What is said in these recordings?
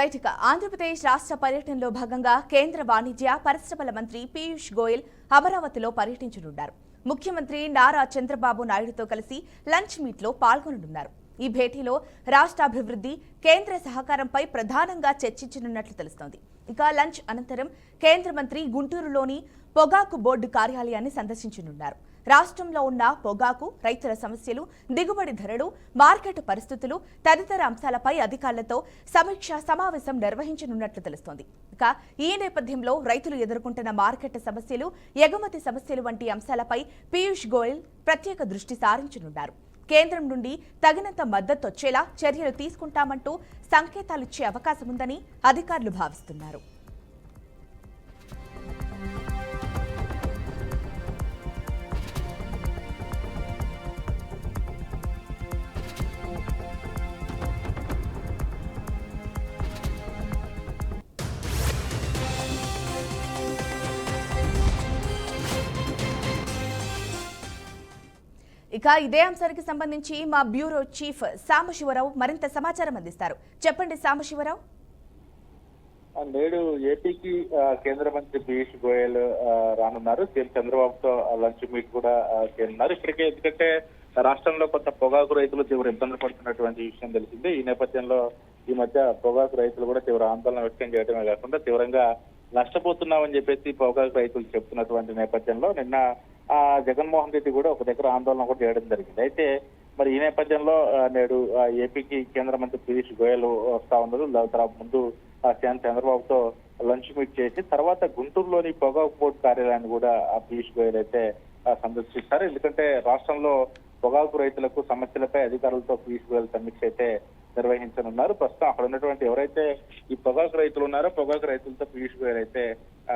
Right ఇక ఆంధ్రప్రదేశ్ రాష్ట్ర పర్యటనలో భాగంగా కేంద్ర వాణిజ్య పరిశ్రమల మంత్రి పీయూష్ గోయల్ అమరావతిలో పర్యటించనున్నారు. ముఖ్యమంత్రి నారా చంద్రబాబు నాయుడుతో కలిసి లంచ్ మీట్లో పాల్గొననున్నారు. ఈ భేటీలో రాష్ట్రాభివృద్ధి, కేంద్ర సహకారంపై ప్రధానంగా చర్చించనున్నట్లు తెలుస్తోంది. ఇక లంచ్ అనంతరం కేంద్ర మంత్రి గుంటూరులోని పొగాకు బోర్డు కార్యాలయాన్ని సందర్శించనున్నారు. రాష్ట్రంలో ఉన్న పొగాకు రైతుల సమస్యలు, దిగుబడి ధరలు, మార్కెట్ పరిస్థితులు తదితర అంశాలపై అధికారులతో సమీక్షా సమావేశం నిర్వహించనున్నట్లు తెలుస్తోంది. ఇక ఈ నేపథ్యంలో రైతులు ఎదుర్కొంటున్న మార్కెట్ సమస్యలు, ఎగుమతి సమస్యలు వంటి అంశాలపై పీయూష్ గోయల్ ప్రత్యేక దృష్టి సారించనున్నారు. కేంద్రం నుండి తగినంత మద్దతు వచ్చేలా చర్యలు తీసుకుంటామంటూ సంకేతాలిచ్చే అవకాశం ఉందని అధికారులు భావిస్తున్నారు. ఇక ఇదే అంశానికి సంబంధించి మా బ్యూరో చీఫ్ సాంబశివరావు మరింత సమాచారం అందిస్తారు. చెప్పండి సాంబశివరావు. నేడు ఏపీకి కేంద్ర మంత్రి పీయూష్ గోయల్ రానున్నారు. సీఎం చంద్రబాబుతో లంచ్ మీట్ కూడా చేయనున్నారు. ఇప్పటికే ఎందుకంటే రాష్ట్రంలో కొంత పొగాకు రైతులు తీవ్ర ఇబ్బందులు పడుతున్నటువంటి విషయం తెలిసిందే. ఈ నేపథ్యంలో ఈ మధ్య పొగాకు రైతులు కూడా తీవ్ర ఆందోళన వ్యక్తం చేయడమే కాకుండా తీవ్రంగా నష్టపోతున్నామని చెప్పేసి పొగాకు రైతులు చెప్తున్నటువంటి నేపథ్యంలో నిన్న జగన్మోహన్ రెడ్డి కూడా ఒక దగ్గర ఆందోళన కూడా చేయడం జరిగింది. అయితే మరి ఈ నేపథ్యంలో నేడు ఏపీకి కేంద్ర మంత్రి పీయూష్ గోయల్ వస్తా ఉన్నారు. ముందు సీఎం చంద్రబాబుతో లంచ్ మీట్ చేసి తర్వాత గుంటూరులోని పొగాకు బోర్డు కార్యాలయాన్ని కూడా పీయూష్ గోయల్ అయితే సందర్శిస్తారు. ఎందుకంటే రాష్ట్రంలో పొగాకు రైతులకు సమస్యలపై అధికారులతో పీయూష్ గోయల్ సమీక్ష అయితే నిర్వహించనున్నారు. ప్రస్తుతం అక్కడ ఉన్నటువంటి ఎవరైతే ఈ పొగాకు రైతులు ఉన్నారో పొగాకు రైతులతో పీయూష్ గోయల్ అయితే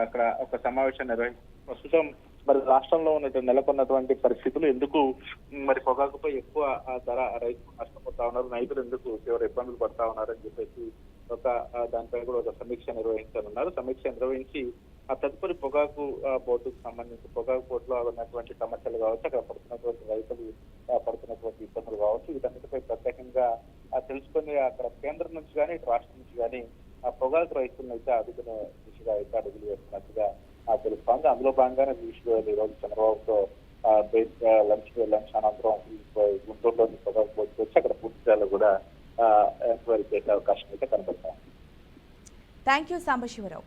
అక్కడ ఒక సమావేశం ప్రస్తుతం మరి రాష్ట్రంలో ఉన్నటువంటి నెలకొన్నటువంటి పరిస్థితులు, ఎందుకు మరి పొగాకుపై ఎక్కువ ధర రైతులు నష్టపోతా ఉన్నారు, రైతులు ఎందుకు తీవ్ర ఇబ్బందులు పడతా ఉన్నారని చెప్పేసి ఒక దానిపై కూడా ఒక సమీక్ష నిర్వహించనున్నారు. సమీక్ష నిర్వహించి ఆ తదుపరి పొగాకు బోర్డుకు సంబంధించి పొగాకు బోర్డులో ఉన్నటువంటి సమస్యలు కావచ్చు, అక్కడ పడుతున్నటువంటి రైతులు పడుతున్నటువంటి ఇబ్బందులు కావచ్చు, వీటన్నిటిపై ప్రత్యేకంగా తెలుసుకొని అక్కడ కేంద్రం నుంచి కానీ రాష్ట్రం నుంచి కానీ ఆ పొగాకు రైతులను అయితే అదుపునే దిశగా అయితే అడుగులు వేస్తున్నట్టుగా తెలుస్తోంది. అందులో భాగంగానే పీయూష్ గోయల్ ఈ రోజు చంద్రబాబుతో లంచ్ అనంతరం గుంటూరులోని పొగాకు బోర్డుకు వచ్చి అక్కడ పూర్తి స్థాయిలో కూడా ఎంక్వైరీ చేసే అవకాశం అయితే కనబడుతోంది. Thank you Sambasivarao.